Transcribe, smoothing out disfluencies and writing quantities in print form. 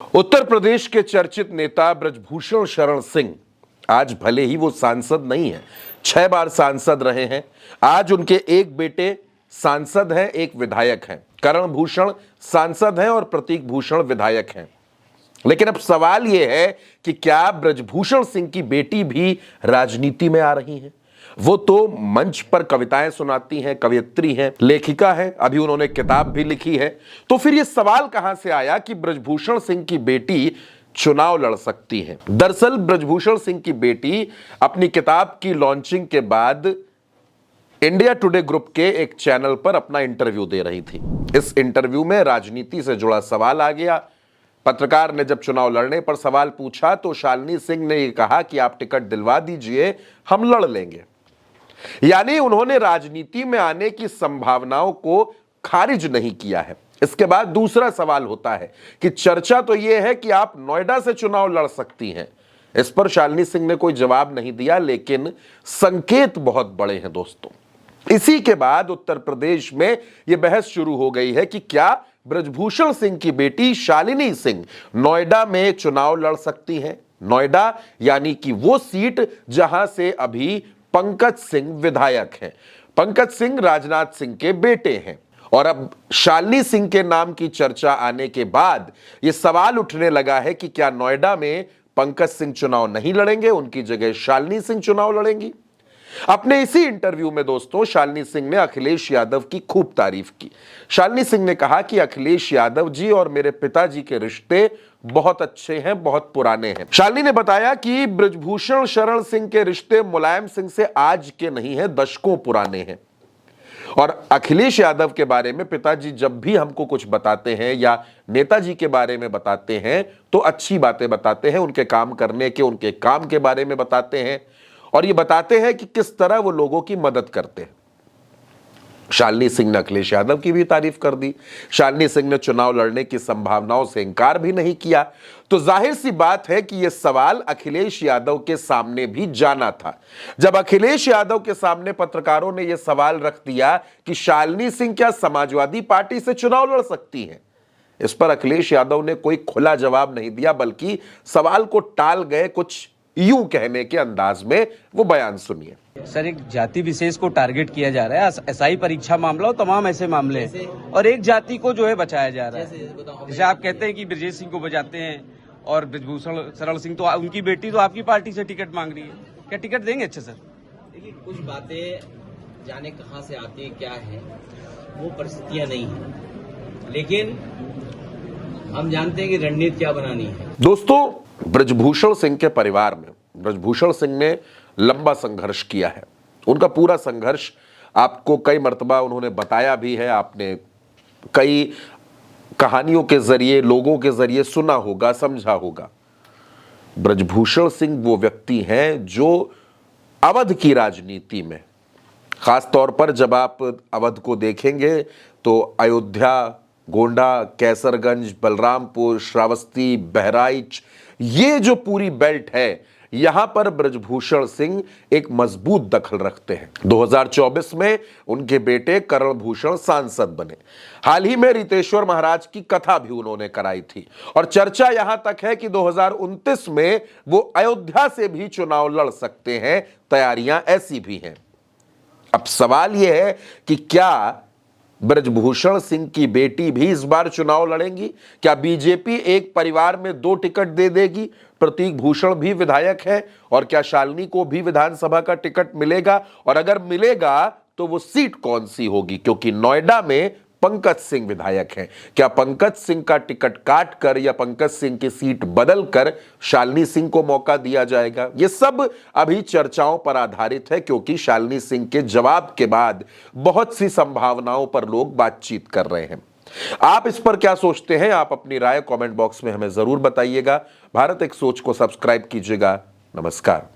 उत्तर प्रदेश के चर्चित नेता ब्रजभूषण शरण सिंह आज भले ही वो सांसद नहीं है, 6 बार सांसद रहे हैं। आज उनके एक बेटे सांसद हैं, एक विधायक हैं। करण भूषण सांसद हैं और प्रतीक भूषण विधायक हैं। लेकिन अब सवाल यह है कि क्या ब्रजभूषण सिंह की बेटी भी राजनीति में आ रही हैं? वो तो मंच पर कविताएं सुनाती हैं, कवयित्री हैं, लेखिका हैं, अभी उन्होंने किताब भी लिखी है। तो फिर ये सवाल कहां से आया कि ब्रजभूषण सिंह की बेटी चुनाव लड़ सकती है? दरअसल ब्रजभूषण सिंह की बेटी अपनी किताब की लॉन्चिंग के बाद इंडिया टुडे ग्रुप के एक चैनल पर अपना इंटरव्यू दे रही थी। इस इंटरव्यू में राजनीति से जुड़ा सवाल आ गया। पत्रकार ने जब चुनाव लड़ने पर सवाल पूछा तो शालिनी सिंह ने यह कहा कि आप टिकट दिलवा दीजिए, हम लड़ लेंगे। यानी उन्होंने राजनीति में आने की संभावनाओं को खारिज नहीं किया है। इसके बाद दूसरा सवाल होता है कि चर्चा तो यह है कि आप नोएडा से चुनाव लड़ सकती हैं। इस पर शालिनी सिंह ने कोई जवाब नहीं दिया, लेकिन संकेत बहुत बड़े हैं दोस्तों। इसी के बाद उत्तर प्रदेश में यह बहस शुरू हो गई है कि क्या ब्रजभूषण सिंह की बेटी शालिनी सिंह नोएडा में चुनाव लड़ सकती हैं। नोएडा यानी कि वो सीट जहां से अभी पंकज सिंह विधायक हैं। पंकज सिंह राजनाथ सिंह के बेटे हैं और अब शालिनी सिंह के नाम की चर्चा आने के बाद यह सवाल उठने लगा है कि क्या नोएडा में पंकज सिंह चुनाव नहीं लड़ेंगे, उनकी जगह शालिनी सिंह चुनाव लड़ेंगी। अपने इसी इंटरव्यू में दोस्तों शालिनी सिंह ने अखिलेश यादव की खूब तारीफ की। शालिनी सिंह ने कहा कि अखिलेश यादव जी और मेरे पिताजी के रिश्ते बहुत अच्छे हैं, बहुत पुराने हैं। शालिनी ने बताया कि ब्रजभूषण शरण सिंह के रिश्ते मुलायम सिंह से आज के नहीं हैं, दशकों पुराने हैं। और अखिलेश यादव के बारे में पिताजी जब भी हमको कुछ बताते हैं या नेताजी के बारे में बताते हैं तो अच्छी बातें बताते हैं, उनके काम करने के, उनके काम के बारे में बताते हैं और ये बताते हैं कि किस तरह वो लोगों की मदद करते हैं। शालिनी सिंह ने अखिलेश यादव की भी तारीफ कर दी। शालिनी सिंह ने चुनाव लड़ने की संभावनाओं से इंकार भी नहीं किया। तो जाहिर सी बात है कि यह सवाल अखिलेश यादव के सामने भी जाना था। जब अखिलेश यादव के सामने पत्रकारों ने यह सवाल रख दिया कि शालिनी सिंह क्या समाजवादी पार्टी से चुनाव लड़ सकती हैं, इस पर अखिलेश यादव ने कोई खुला जवाब नहीं दिया, बल्कि सवाल को टाल गए कुछ यूं कहने के अंदाज में। वो बयान सुनिए। सर, एक जाति विशेष को टारगेट किया जा रहा है। एसआई परीक्षा मामला हो, तमाम ऐसे मामले हैं और एक जाति को जो है बचाया जा रहा है। जैसे आप कहते हैं कि ब्रजेश सिंह को बचाते हैं और ब्रजभूषण शरण सिंह, तो उनकी बेटी तो आपकी पार्टी से टिकट मांग रही है, क्या टिकट देंगे? अच्छा सर, देखिए कुछ बातें जाने कहां से आती है, क्या है वो परिस्थितियां नहीं है, लेकिन हम जानते हैं कि रणनीति क्या बनानी है। दोस्तों, ब्रजभूषण सिंह के परिवार में ब्रजभूषण सिंह ने लंबा संघर्ष किया है। उनका पूरा संघर्ष आपको कई मर्तबा उन्होंने बताया भी है, आपने कई कहानियों के जरिए, लोगों के जरिए सुना होगा, समझा होगा। ब्रजभूषण सिंह वो व्यक्ति हैं जो अवध की राजनीति में, खास तौर पर जब आप अवध को देखेंगे तो अयोध्या, गोंडा, कैसरगंज, बलरामपुर, श्रावस्ती, बहराइच, ये जो पूरी बेल्ट है, यहां पर ब्रजभूषण सिंह एक मजबूत दखल रखते हैं। 2024 में उनके बेटे करण भूषण सांसद बने। हाल ही में रितेश्वर महाराज की कथा भी उन्होंने कराई थी और चर्चा यहां तक है कि 2029 में वो अयोध्या से भी चुनाव लड़ सकते हैं, तैयारियां ऐसी भी हैं। अब सवाल यह है कि क्या ब्रजभूषण सिंह की बेटी भी इस बार चुनाव लड़ेंगी? क्या बीजेपी एक परिवार में 2 टिकट दे देगी? प्रतीक भूषण भी विधायक है और क्या शालिनी को भी विधानसभा का टिकट मिलेगा? और अगर मिलेगा तो वो सीट कौन सी होगी? क्योंकि नोएडा में पंकज सिंह विधायक हैं। क्या पंकज सिंह का टिकट काट कर या पंकज सिंह की सीट बदल कर शालिनी सिंह को मौका दिया जाएगा? ये सब अभी चर्चाओं पर आधारित है, क्योंकि शालिनी सिंह के जवाब के बाद बहुत सी संभावनाओं पर लोग बातचीत कर रहे हैं। आप इस पर क्या सोचते हैं? आप अपनी राय कमेंट बॉक्स में हमें जरूर बताइएगा। भारत एक सोच को सब्सक्राइब कीजिएगा। नमस्कार।